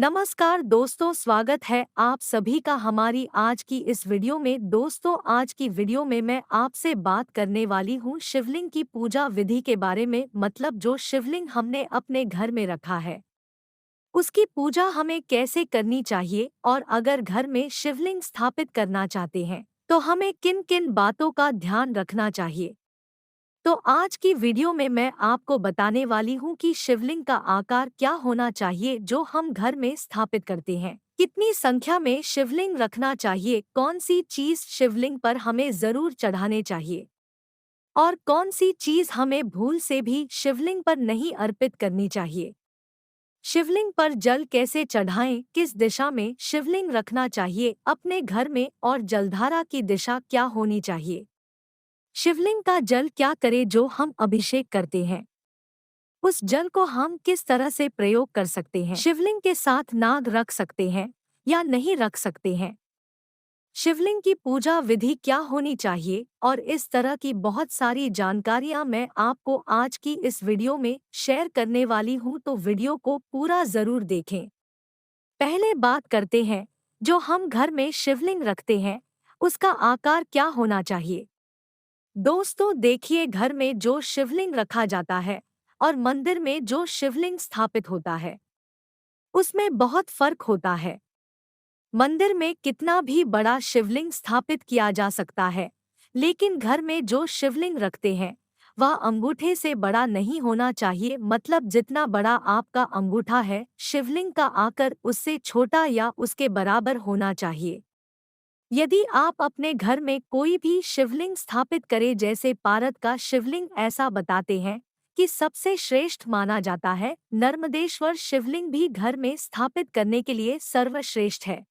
नमस्कार दोस्तों, स्वागत है आप सभी का हमारी आज की इस वीडियो में। दोस्तों, आज की वीडियो में मैं आपसे बात करने वाली हूँ शिवलिंग की पूजा विधि के बारे में। मतलब जो शिवलिंग हमने अपने घर में रखा है उसकी पूजा हमें कैसे करनी चाहिए, और अगर घर में शिवलिंग स्थापित करना चाहते हैं तो हमें किन किन बातों का ध्यान रखना चाहिए। तो आज की वीडियो में मैं आपको बताने वाली हूँ कि शिवलिंग का आकार क्या होना चाहिए जो हम घर में स्थापित करते हैं, कितनी संख्या में शिवलिंग रखना चाहिए, कौन सी चीज शिवलिंग पर हमें जरूर चढ़ाने चाहिए और कौन सी चीज हमें भूल से भी शिवलिंग पर नहीं अर्पित करनी चाहिए। शिवलिंग पर जल कैसे चढ़ाएं, किस दिशा में शिवलिंग रखना चाहिए अपने घर में, और जलधारा की दिशा क्या होनी चाहिए। शिवलिंग का जल क्या करे जो हम अभिषेक करते हैं, उस जल को हम किस तरह से प्रयोग कर सकते हैं। शिवलिंग के साथ नाग रख सकते हैं या नहीं रख सकते हैं। शिवलिंग की पूजा विधि क्या होनी चाहिए, और इस तरह की बहुत सारी जानकारियां मैं आपको आज की इस वीडियो में शेयर करने वाली हूं, तो वीडियो को पूरा जरूर देखें। पहले बात करते हैं जो हम घर में शिवलिंग रखते हैं उसका आकार क्या होना चाहिए। दोस्तों देखिए, घर में जो शिवलिंग रखा जाता है और मंदिर में जो शिवलिंग स्थापित होता है उसमें बहुत फर्क होता है। मंदिर में कितना भी बड़ा शिवलिंग स्थापित किया जा सकता है, लेकिन घर में जो शिवलिंग रखते हैं वह अंगूठे से बड़ा नहीं होना चाहिए। मतलब जितना बड़ा आपका अंगूठा है, शिवलिंग का आकार उससे छोटा या उसके बराबर होना चाहिए। यदि आप अपने घर में कोई भी शिवलिंग स्थापित करें, जैसे पारद का शिवलिंग, ऐसा बताते हैं कि सबसे श्रेष्ठ माना जाता है। नर्मदेश्वर शिवलिंग भी घर में स्थापित करने के लिए सर्वश्रेष्ठ है।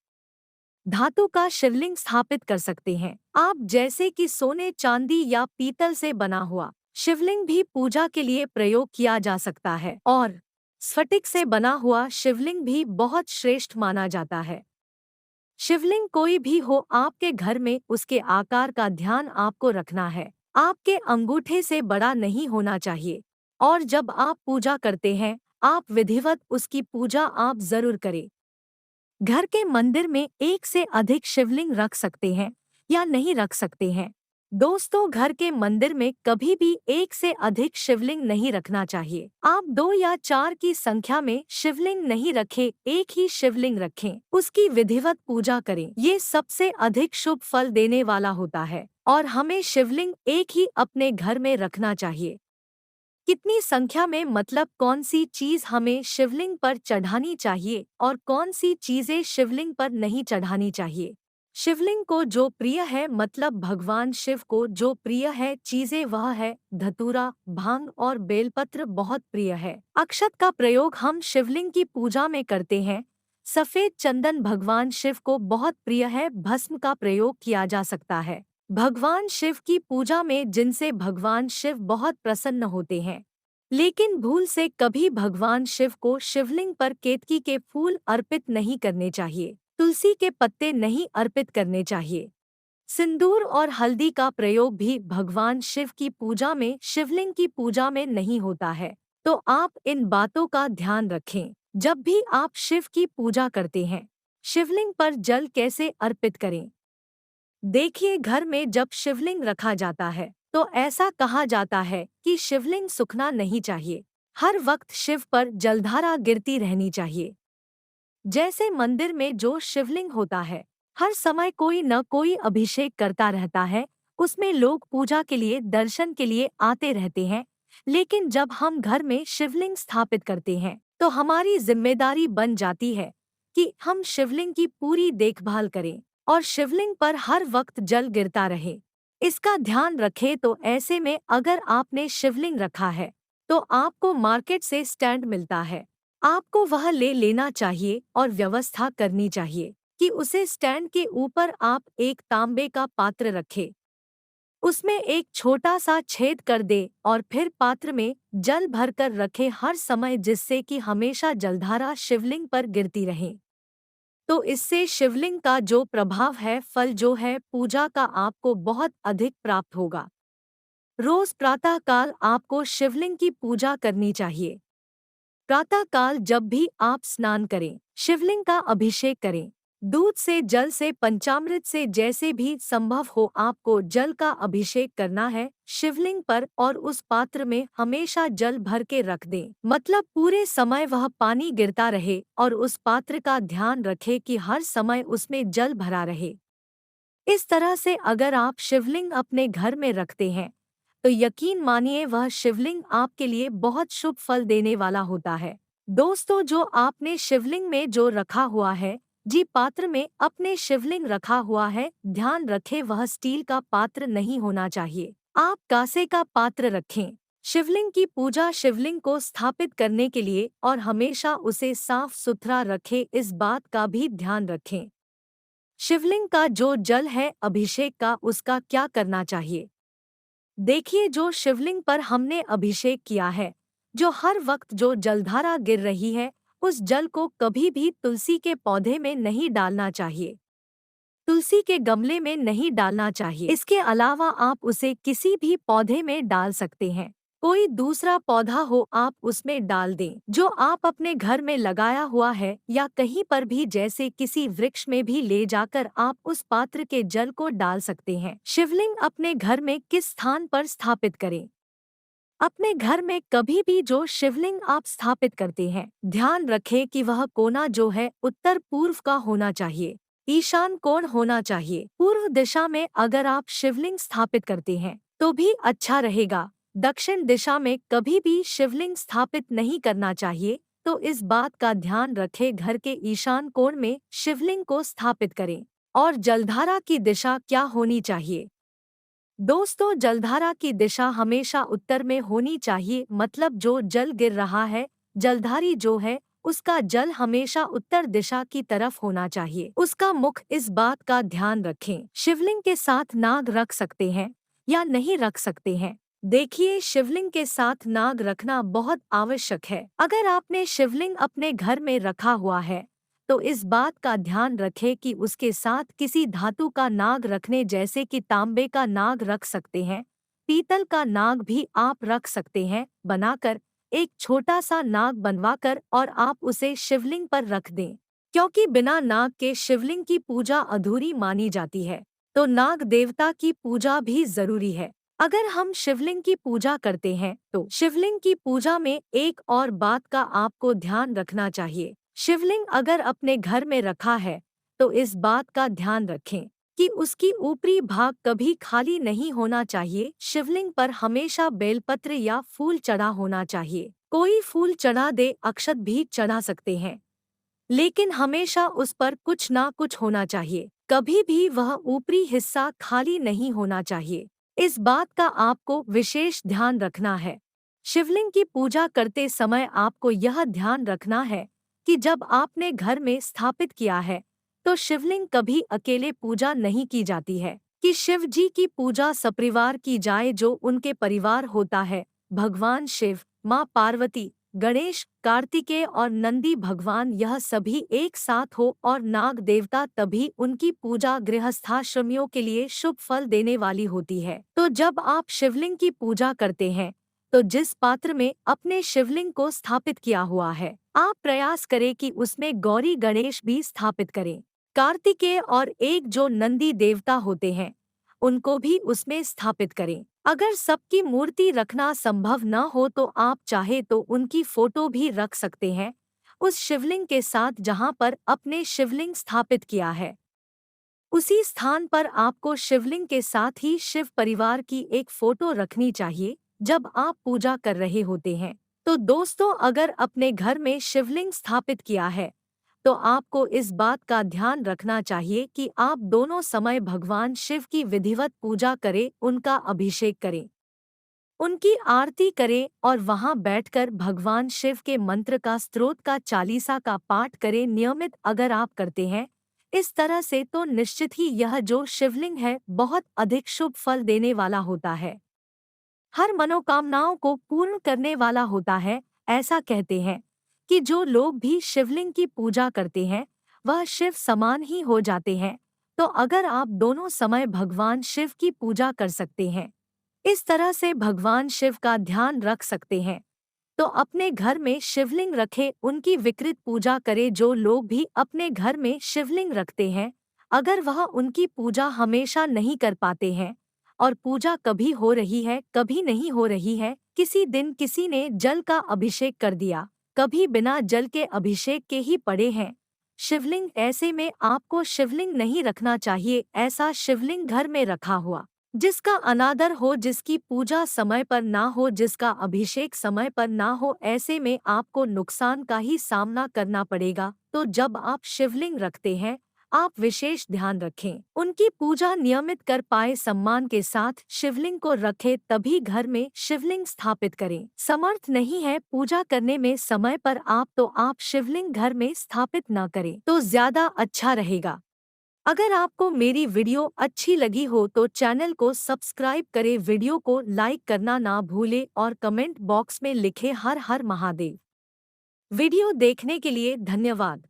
धातु का शिवलिंग स्थापित कर सकते हैं आप, जैसे कि सोने, चांदी या पीतल से बना हुआ शिवलिंग भी पूजा के लिए प्रयोग किया जा सकता है, और स्फटिक से बना हुआ शिवलिंग भी बहुत श्रेष्ठ माना जाता है। शिवलिंग कोई भी हो आपके घर में, उसके आकार का ध्यान आपको रखना है। आपके अंगूठे से बड़ा नहीं होना चाहिए, और जब आप पूजा करते हैं आप विधिवत उसकी पूजा आप जरूर करें। घर के मंदिर में एक से अधिक शिवलिंग रख सकते हैं या नहीं रख सकते हैं। दोस्तों, घर के मंदिर में कभी भी एक से अधिक शिवलिंग नहीं रखना चाहिए। आप 2 या 4 की संख्या में शिवलिंग नहीं रखें, एक ही शिवलिंग रखें, उसकी विधिवत पूजा करें। ये सबसे अधिक शुभ फल देने वाला होता है, और हमें शिवलिंग एक ही अपने घर में रखना चाहिए। कितनी संख्या में, मतलब कौन सी चीज हमें शिवलिंग पर चढ़ानी चाहिए और कौन सी चीजें शिवलिंग पर नहीं चढ़ानी चाहिए। शिवलिंग को जो प्रिय है, मतलब भगवान शिव को जो प्रिय है चीजें, वह है धतूरा, भांग और बेलपत्र बहुत प्रिय है। अक्षत का प्रयोग हम शिवलिंग की पूजा में करते हैं। सफेद चंदन भगवान शिव को बहुत प्रिय है। भस्म का प्रयोग किया जा सकता है भगवान शिव की पूजा में, जिनसे भगवान शिव बहुत प्रसन्न होते हैं। लेकिन भूल से कभी भगवान शिव को शिवलिंग पर केतकी के फूल अर्पित नहीं करने चाहिए, तुलसी के पत्ते नहीं अर्पित करने चाहिए। सिंदूर और हल्दी का प्रयोग भी भगवान शिव की पूजा में, शिवलिंग की पूजा में नहीं होता है। तो आप इन बातों का ध्यान रखें जब भी आप शिव की पूजा करते हैं। शिवलिंग पर जल कैसे अर्पित करें। देखिए, घर में जब शिवलिंग रखा जाता है तो ऐसा कहा जाता है कि शिवलिंग सूखना नहीं चाहिए। हर वक्त शिव पर जलधारा गिरती रहनी चाहिए। जैसे मंदिर में जो शिवलिंग होता है हर समय कोई न कोई अभिषेक करता रहता है, उसमें लोग पूजा के लिए, दर्शन के लिए आते रहते हैं। लेकिन जब हम घर में शिवलिंग स्थापित करते हैं तो हमारी जिम्मेदारी बन जाती है कि हम शिवलिंग की पूरी देखभाल करें और शिवलिंग पर हर वक्त जल गिरता रहे। इसका ध्यान रखें। तो ऐसे में अगर आपने शिवलिंग रखा है तो आपको मार्केट से स्टैंड मिलता है, आपको वह ले लेना चाहिए और व्यवस्था करनी चाहिए कि उसे स्टैंड के ऊपर आप एक तांबे का पात्र रखें, उसमें एक छोटा सा छेद कर दे और फिर पात्र में जल भरकर रखें हर समय, जिससे कि हमेशा जलधारा शिवलिंग पर गिरती रहे। तो इससे शिवलिंग का जो प्रभाव है, फल जो है पूजा का, आपको बहुत अधिक प्राप्त होगा। रोज प्रातः काल आपको शिवलिंग की पूजा करनी चाहिए। प्रातः काल जब भी आप स्नान करें, शिवलिंग का अभिषेक करें। दूध से, जल से, पंचामृत से, जैसे भी संभव हो आपको जल का अभिषेक करना है शिवलिंग पर, और उस पात्र में हमेशा जल भर के रख दें। मतलब पूरे समय वह पानी गिरता रहे और उस पात्र का ध्यान रखें कि हर समय उसमें जल भरा रहे। इस तरह से अगर आप शिवलिंग अपने घर में रखते हैं तो यकीन मानिए वह शिवलिंग आपके लिए बहुत शुभ फल देने वाला होता है। दोस्तों, जो आपने शिवलिंग में जो रखा हुआ है, जी पात्र में अपने शिवलिंग रखा हुआ है, ध्यान रखें वह स्टील का पात्र नहीं होना चाहिए। आप कांसे का पात्र रखें। शिवलिंग की पूजा शिवलिंग को स्थापित करने के लिए और हमेशा उसे साफ सुथरा रखें, इस बात का भी ध्यान रखें। शिवलिंग का जो जल है अभिषेक का, उसका क्या करना चाहिए। देखिए, जो शिवलिंग पर हमने अभिषेक किया है, जो हर वक्त जो जलधारा गिर रही है, उस जल को कभी भी तुलसी के पौधे में नहीं डालना चाहिए, तुलसी के गमले में नहीं डालना चाहिए। इसके अलावा आप उसे किसी भी पौधे में डाल सकते हैं। कोई दूसरा पौधा हो आप उसमें डाल दें जो आप अपने घर में लगाया हुआ है, या कहीं पर भी जैसे किसी वृक्ष में भी ले जाकर आप उस पात्र के जल को डाल सकते हैं। शिवलिंग अपने घर में किस स्थान पर स्थापित करें। अपने घर में कभी भी जो शिवलिंग आप स्थापित करते हैं, ध्यान रखें कि वह कोना जो है उत्तर पूर्व का होना चाहिए, ईशान कोण होना चाहिए। पूर्व दिशा में अगर आप शिवलिंग स्थापित करते हैं तो भी अच्छा रहेगा। दक्षिण दिशा में कभी भी शिवलिंग स्थापित नहीं करना चाहिए, तो इस बात का ध्यान रखें। घर के ईशान कोण में शिवलिंग को स्थापित करें। और जलधारा की दिशा क्या होनी चाहिए। दोस्तों, जलधारा की दिशा हमेशा उत्तर में होनी चाहिए। मतलब जो जल गिर रहा है, जलधारी जो है, उसका जल हमेशा उत्तर दिशा की तरफ होना चाहिए। उसका मुख, इस बात का ध्यान रखें। शिवलिंग के साथ नाग रख सकते हैं या नहीं रख सकते हैं। देखिए, शिवलिंग के साथ नाग रखना बहुत आवश्यक है। अगर आपने शिवलिंग अपने घर में रखा हुआ है तो इस बात का ध्यान रखें कि उसके साथ किसी धातु का नाग रखने, जैसे कि तांबे का नाग रख सकते हैं, पीतल का नाग भी आप रख सकते हैं बनाकर, एक छोटा सा नाग बनवाकर, और आप उसे शिवलिंग पर रख दें। क्योंकि बिना नाग के शिवलिंग की पूजा अधूरी मानी जाती है, तो नाग देवता की पूजा भी जरूरी है। अगर हम शिवलिंग की पूजा करते हैं तो शिवलिंग की पूजा में एक और बात का आपको ध्यान रखना चाहिए। शिवलिंग अगर अपने घर में रखा है तो इस बात का ध्यान रखें कि उसकी ऊपरी भाग कभी खाली नहीं होना चाहिए। शिवलिंग पर हमेशा बेलपत्र या फूल चढ़ा होना चाहिए। कोई फूल चढ़ा दे, अक्षत भी चढ़ा सकते हैं, लेकिन हमेशा उस पर कुछ ना कुछ होना चाहिए। कभी भी वह ऊपरी हिस्सा खाली नहीं होना चाहिए। इस बात का आपको विशेष ध्यान रखना है। शिवलिंग की पूजा करते समय आपको यह ध्यान रखना है कि जब आपने घर में स्थापित किया है तो शिवलिंग कभी अकेले पूजा नहीं की जाती है, कि शिव जी की पूजा सपरिवार की जाए। जो उनके परिवार होता है, भगवान शिव, माँ पार्वती, गणेश, कार्तिकेय और नंदी भगवान, यह सभी एक साथ हो, और नाग देवता, तभी उनकी पूजा गृहस्थाश्रमियों के लिए शुभ फल देने वाली होती है। तो जब आप शिवलिंग की पूजा करते हैं तो जिस पात्र में अपने शिवलिंग को स्थापित किया हुआ है, आप प्रयास करें कि उसमें गौरी गणेश भी स्थापित करें। कार्तिकेय और एक जो नंदी देवता होते हैं, उनको भी उसमें स्थापित करें। अगर सबकी मूर्ति रखना संभव न हो तो आप चाहे तो उनकी फोटो भी रख सकते हैं उस शिवलिंग के साथ जहां पर अपने शिवलिंग स्थापित किया है। उसी स्थान पर आपको शिवलिंग के साथ ही शिव परिवार की एक फोटो रखनी चाहिए जब आप पूजा कर रहे होते हैं। तो दोस्तों, अगर अपने घर में शिवलिंग स्थापित किया है तो आपको इस बात का ध्यान रखना चाहिए कि आप दोनों समय भगवान शिव की विधिवत पूजा करें, उनका अभिषेक करें, उनकी आरती करें, और वहां बैठकर भगवान शिव के मंत्र का, स्तोत्र का, चालीसा का पाठ करें नियमित। अगर आप करते हैं इस तरह से तो निश्चित ही यह जो शिवलिंग है बहुत अधिक शुभ फल देने वाला होता है, हर मनोकामनाओं को पूर्ण करने वाला होता है। ऐसा कहते हैं कि जो लोग भी शिवलिंग की पूजा करते हैं वह शिव समान ही हो जाते हैं। तो अगर आप दोनों समय भगवान शिव की पूजा कर सकते हैं, इस तरह से भगवान शिव का ध्यान रख सकते हैं, तो अपने घर में शिवलिंग रखें, उनकी विकृत पूजा करें। जो लोग भी अपने घर में शिवलिंग रखते हैं, अगर वह उनकी पूजा हमेशा नहीं कर पाते हैं और पूजा कभी हो रही है कभी नहीं हो रही है, किसी दिन किसी ने जल का अभिषेक कर दिया, कभी बिना जल के अभिषेक के ही पड़े हैं शिवलिंग, ऐसे में आपको शिवलिंग नहीं रखना चाहिए। ऐसा शिवलिंग घर में रखा हुआ जिसका अनादर हो, जिसकी पूजा समय पर ना हो, जिसका अभिषेक समय पर ना हो, ऐसे में आपको नुकसान का ही सामना करना पड़ेगा। तो जब आप शिवलिंग रखते हैं, आप विशेष ध्यान रखें, उनकी पूजा नियमित कर पाए, सम्मान के साथ शिवलिंग को रखें, तभी घर में शिवलिंग स्थापित करें। समर्थ नहीं है पूजा करने में समय पर आप, तो आप शिवलिंग घर में स्थापित न करें तो ज्यादा अच्छा रहेगा। अगर आपको मेरी वीडियो अच्छी लगी हो तो चैनल को सब्सक्राइब करें, वीडियो को लाइक करना ना भूलें और कमेंट बॉक्स में लिखें हर हर महादेव। वीडियो देखने के लिए धन्यवाद।